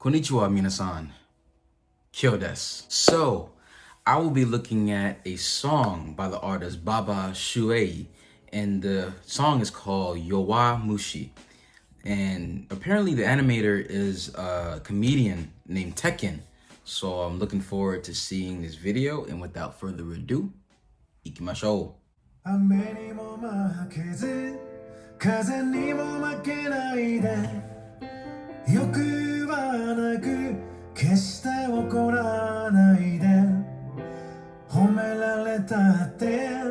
Konnichiwa minasan. Kyo desu. So, I will be looking at a song by the artist馬場秀英, and the song is called Yowa Mushi. And apparently the animator is a comedian named Tekken. So I'm looking forward to seeing this video, and without further ado, ikimashou. 雨にも負けず風にも負けないで欲はなく決して怒らないで褒められたって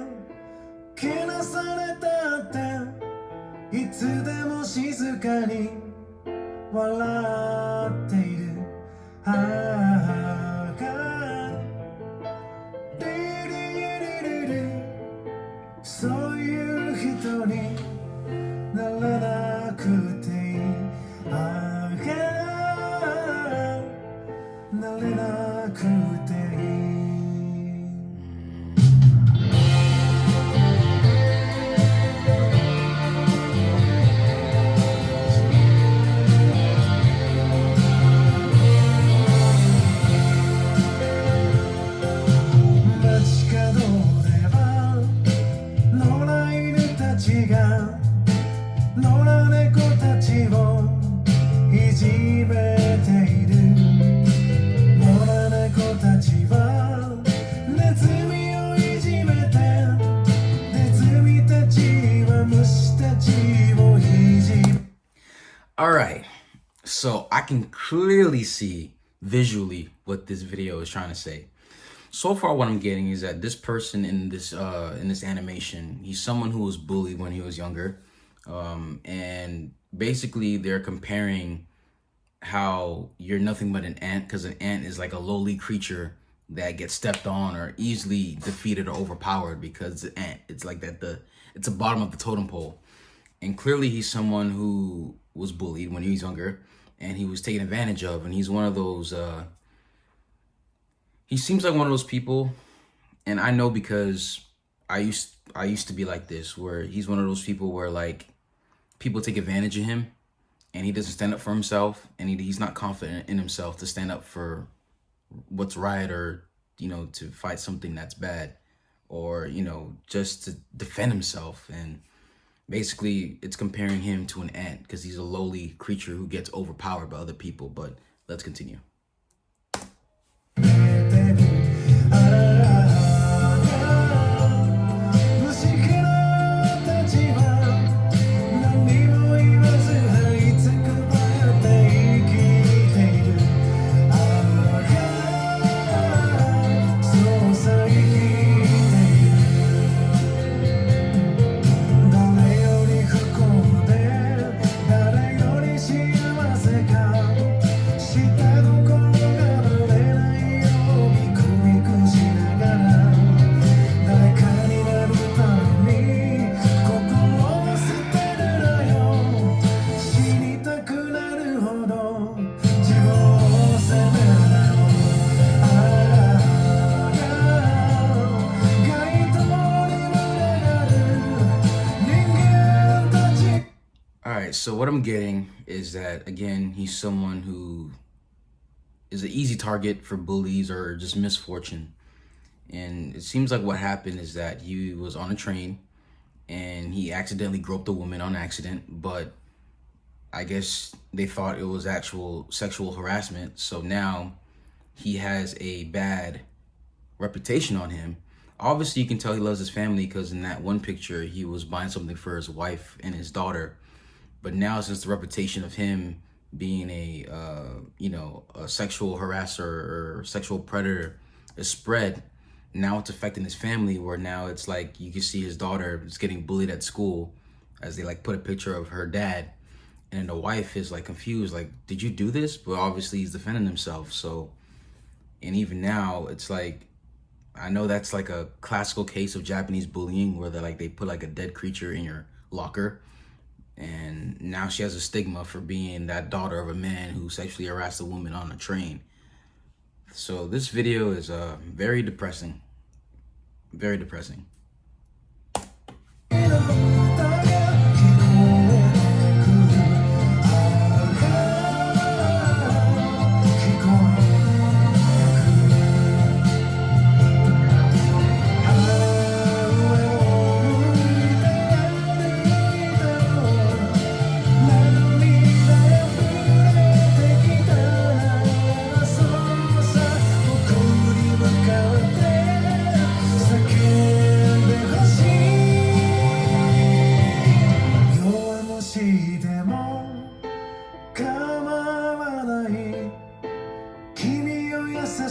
けなされたっていつでも静かに笑っているそういう人にならなくていいなれなくていい街角では野良犬たちが野良猫たちをいじめている野良猫たちはネズミをいじめてネズミたちは虫たちをいじめ Alright, so I can clearly see visually what this video is trying to say. So far what I'm getting is that this person in this animation, he's someone who was bullied when he was younger. And basically they're comparing how you're nothing but an ant, because an ant is like a lowly creature that gets stepped on or easily defeated or overpowered, because the ant, it's like that it's the bottom of the totem pole. And clearly he's someone who was bullied when he was younger and he was taken advantage of, and he's one of those he seems like one of those people, and I know because I used to be like this, where he's one of those people where like people take advantage of him and he doesn't stand up for himself, and he's not confident in himself to stand up for what's right, or, you know, to fight something that's bad, or, you know, just to defend himself. And basically it's comparing him to an ant because he's a lowly creature who gets overpowered by other people. But let's continue. So what I'm getting is that, again, he's someone who is an easy target for bullies or just misfortune. And it seems like what happened is that he was on a train and he accidentally groped a woman on accident, but I guess they thought it was actual sexual harassment. So now he has a bad reputation on him. Obviously, you can tell he loves his family because in that one picture, he was buying something for his wife and his daughter. But now, since the reputation of him being a sexual harasser or sexual predator is spread, now it's affecting his family, where now it's like you can see his daughter is getting bullied at school as they like put a picture of her dad. And the wife is like confused, like, did you do this? But obviously he's defending himself. So, and even now it's like, I know that's like a classical case of Japanese bullying where they put like a dead creature in your locker. And now she has a stigma for being that daughter of a man who sexually harassed a woman on a train. So this video is very depressing. Very depressing.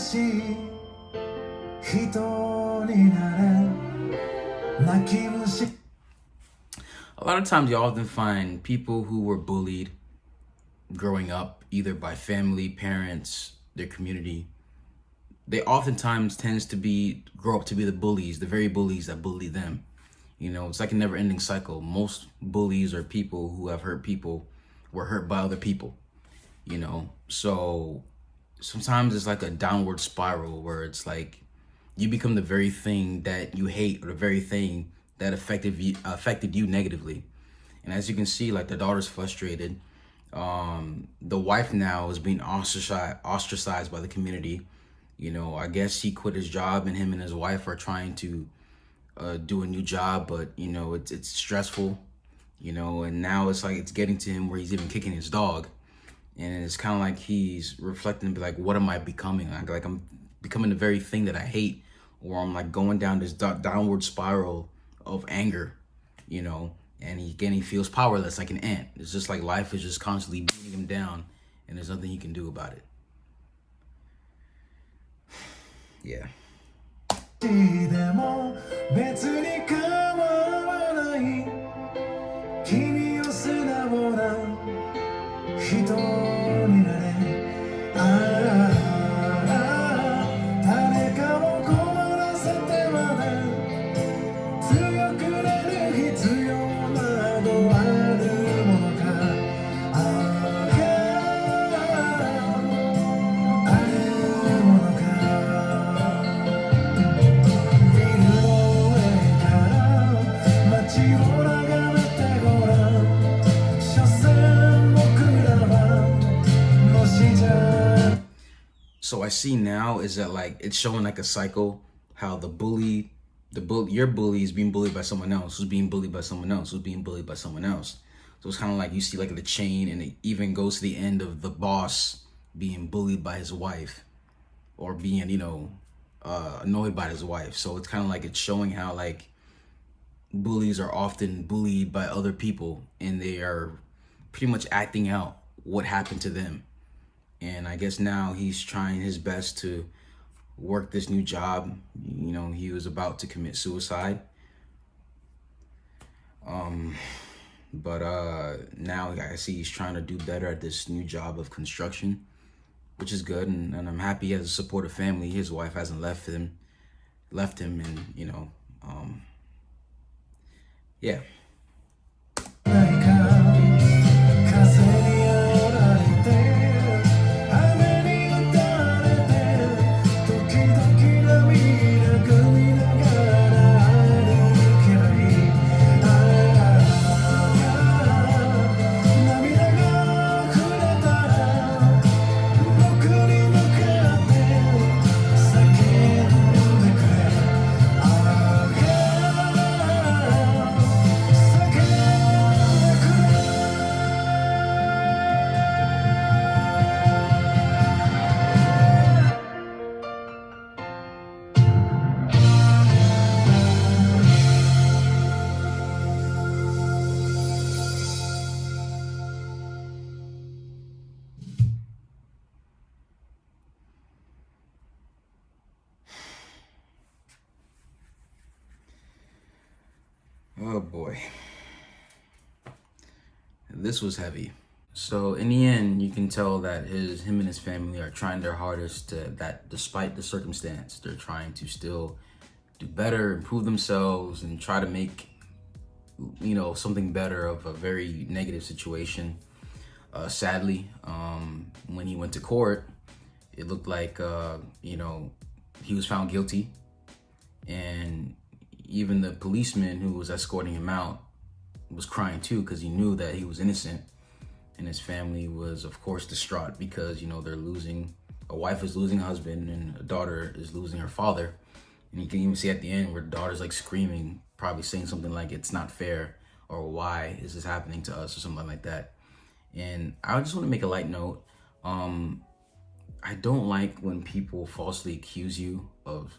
しい人になれ泣き虫 A lot of times you often find people who were bullied growing up, either by family, parents, their community. They oftentimes tends to grow up to be the bullies, the very bullies that bully them. You know, it's like a never ending cycle. Most bullies are people who have hurt people, were hurt by other people, you know? So sometimes it's like a downward spiral where it's like you become the very thing that you hate or the very thing that affected you negatively. And as you can see, like the daughter's frustrated. The wife now is being ostracized by the community. You know, I guess he quit his job and him and his wife are trying to do a new job, but you know, it's stressful, you know, and now it's like it's getting to him where he's even kicking his dog. And it's kind of like he's reflecting, like, what am I becoming? Like I'm becoming the very thing that I hate, or I'm like going down this downward spiral of anger, you know, and he feels powerless like an ant. It's just like life is just constantly beating him down and there's nothing he can do about it. Yeah. でも別に構わない君を素直な人になれ誰かを困らせてまで強くなる必要などあるものかあるものかビルの上から街を眺めてごらん所詮僕らはもしじゃ So I see now is that like it's showing like a cycle, how your bully is being bullied by someone else, who's being bullied by someone else, who's being bullied by someone else. So it's kind of like you see like the chain, and it even goes to the end of the boss being bullied by his wife, or being, you know, annoyed by his wife. So it's kind of like it's showing how like bullies are often bullied by other people, and they are pretty much acting out what happened to them. And I guess now he's trying his best to work this new job. You know, he was about to commit suicide. But now I see he's trying to do better at this new job of construction, which is good. And I'm happy he has a supportive family. His wife hasn't left him, and, you know, yeah. ないか風に煽られて雨に打たれて時々涙ぐみながら歩けばいい涙が溢れたら僕に向かって叫んでくれOh boy. This was heavy. So in the end, you can tell that him and his family are trying their hardest that despite the circumstance, they're trying to still do better, improve themselves, and try to make, you know, something better of a very negative situation. Sadly, when he went to court, it looked like, you know, he was found guilty, and even the policeman who was escorting him out was crying too, because he knew that he was innocent, and his family was of course distraught because, you know, a wife is losing a husband and a daughter is losing her father. And you can even see at the end where the daughter's like screaming, probably saying something like, "It's not fair," or "Why is this happening to us?" or something like that. And I just want to make a light note. I don't like when people falsely accuse you of,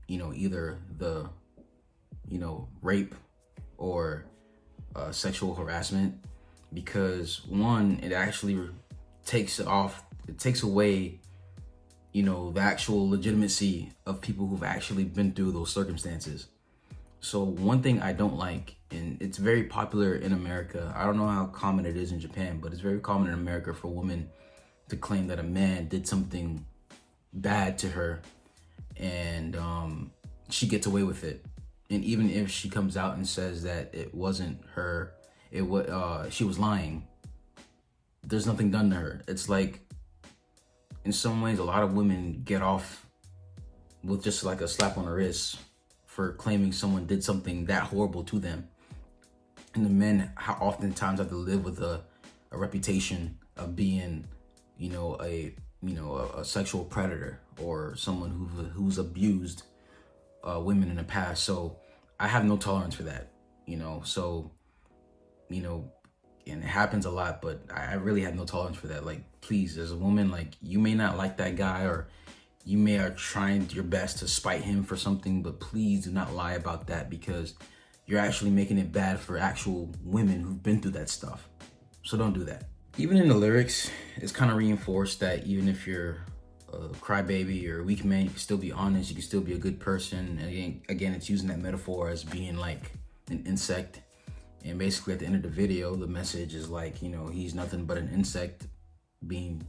you know, either the, you know, rape or sexual harassment, because one, it actually takes away the actual legitimacy of people who've actually been through those circumstances. So one thing I don't like, and it's very popular in America, I don't know how common it is in Japan, but it's very common in America for women to claim that a man did something bad to her and she gets away with it. And even if she comes out and says that it wasn't her, she was lying, there's nothing done to her. It's like, in some ways, a lot of women get off with just like a slap on the wrist for claiming someone did something that horrible to them. And the men oftentimes have to live with a reputation of being, a sexual predator or someone who's abused women in the past. So I have no tolerance for that, and it happens a lot, but I really have no tolerance for that. Like, please, as a woman, like, you may not like that guy, or you may are trying your best to spite him for something, but please do not lie about that, because you're actually making it bad for actual women who've been through that stuff. So don't do that. Even in the lyrics, it's kind of reinforced that even if you're a crybaby or a weak man, you can still be honest, you can still be a good person. And again, it's using that metaphor as being like an insect. And basically at the end of the video, the message is like, he's nothing but an insect being,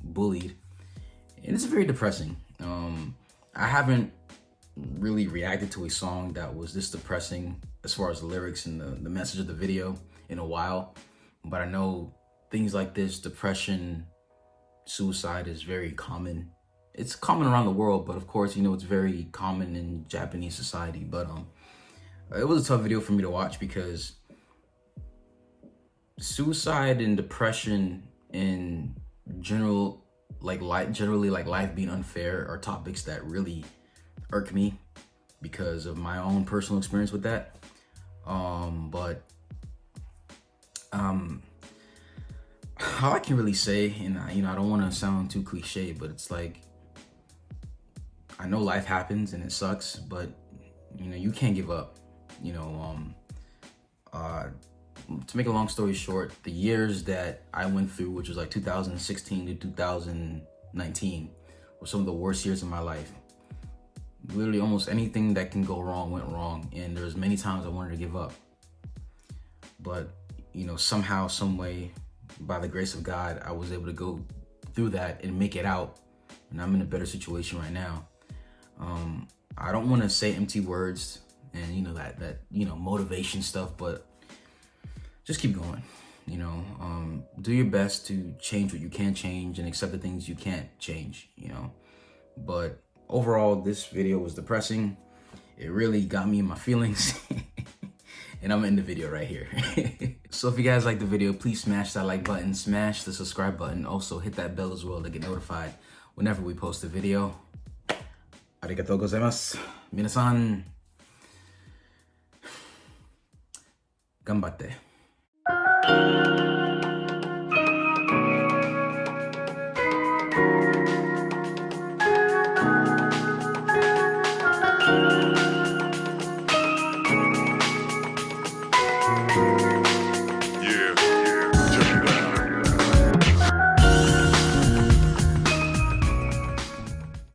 bullied. And it's very depressing. I haven't really reacted to a song that was this depressing as far as the lyrics and the message of the video in a while. But I know things like this, depression, suicide, is very common. It's common around the world, but of course, it's very common in Japanese society. But it was a tough video for me to watch, because suicide and depression in general, generally life being unfair, are topics that really irk me because of my own personal experience with that. All I can really say, and I don't want to sound too cliche, but it's like, I know life happens and it sucks, but you can't give up. To make a long story short, the years that I went through, which was like 2016 to 2019, were some of the worst years of my life. Literally almost anything that can go wrong went wrong, and there's many times I wanted to give up. But somehow, some way, by the grace of God, I was able to go through that and make it out, and I'm in a better situation right now. I don't want to say empty words and that motivation stuff, but just keep going. Do your best to change what you can change and accept the things you can't change. But overall, this video was depressing. It really got me in my feelings. And I'm in the video right here. So if you guys like the video, please smash that like button, smash the subscribe button. Also hit that bell as well to get notified whenever we post a video. Arigatou gozaimasu. Minasan, ganbatte.